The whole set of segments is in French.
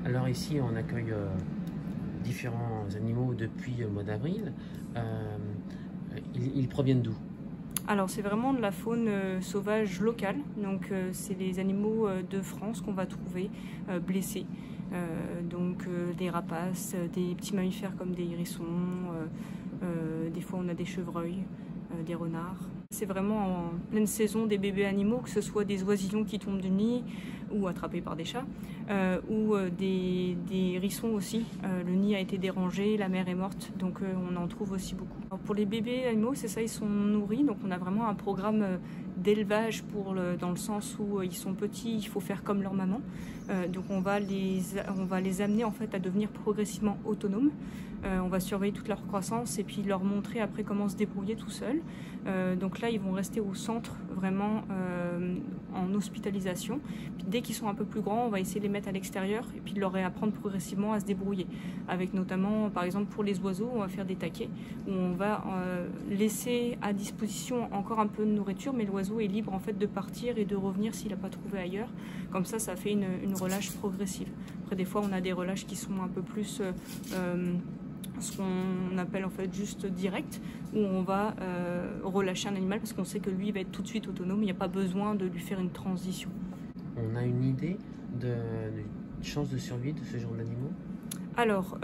Alors ici, on accueille différents animaux depuis le mois d'avril. Ils proviennent d'où? Alors c'est vraiment de la faune sauvage locale, donc c'est les animaux de France qu'on va trouver blessés. Des rapaces, des petits mammifères comme des hérissons, des fois on a des chevreuils, des renards. C'est vraiment en pleine saison des bébés animaux, que ce soit des oisillons qui tombent du nid ou attrapés par des chats, ou des hérissons aussi. Le nid a été dérangé, la mère est morte, donc on en trouve aussi beaucoup. Alors pour les bébés animaux, c'est ça, ils sont nourris, donc on a vraiment un programme d'élevage dans le sens où ils sont petits, il faut faire comme leur maman. Donc on va les amener en fait à devenir progressivement autonomes. On va surveiller toute leur croissance et puis leur montrer après comment se débrouiller tout seuls. Donc là, ils vont rester au centre vraiment en hospitalisation. Puis dès qu'ils sont un peu plus grands, on va essayer de les mettre à l'extérieur et puis de leur apprendre progressivement à se débrouiller. Avec notamment, par exemple, pour les oiseaux, on va faire des taquets où on va laisser à disposition encore un peu de nourriture, mais l'oiseau est libre en fait de partir et de revenir s'il n'a pas trouvé ailleurs. Comme ça fait une relâche progressive. Après, des fois, on a des relâches qui sont un peu plus ce qu'on appelle en fait juste direct, où on va relâcher un animal parce qu'on sait que lui va être tout de suite autonome, il n'y a pas besoin de lui faire une transition. On a une idée de chance de survie de ce genre d'animaux? Alors,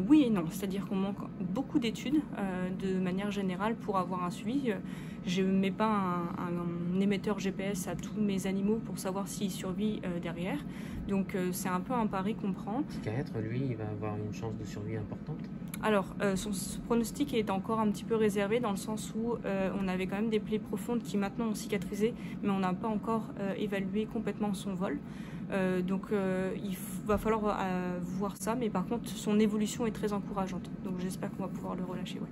oui et non, c'est-à-dire qu'on manque beaucoup d'études de manière générale pour avoir un suivi. Je ne mets pas un émetteur GPS à tous mes animaux pour savoir s'ils survivent derrière. Donc c'est un peu un pari qu'on prend. Psychiatre, lui, il va avoir une chance de survie importante? Alors, son pronostic est encore un petit peu réservé dans le sens où on avait quand même des plaies profondes qui maintenant ont cicatrisé, mais on n'a pas encore évalué complètement son vol. Il va falloir voir ça, mais par contre son évolution est très encourageante, donc j'espère qu'on va pouvoir le relâcher. Ouais.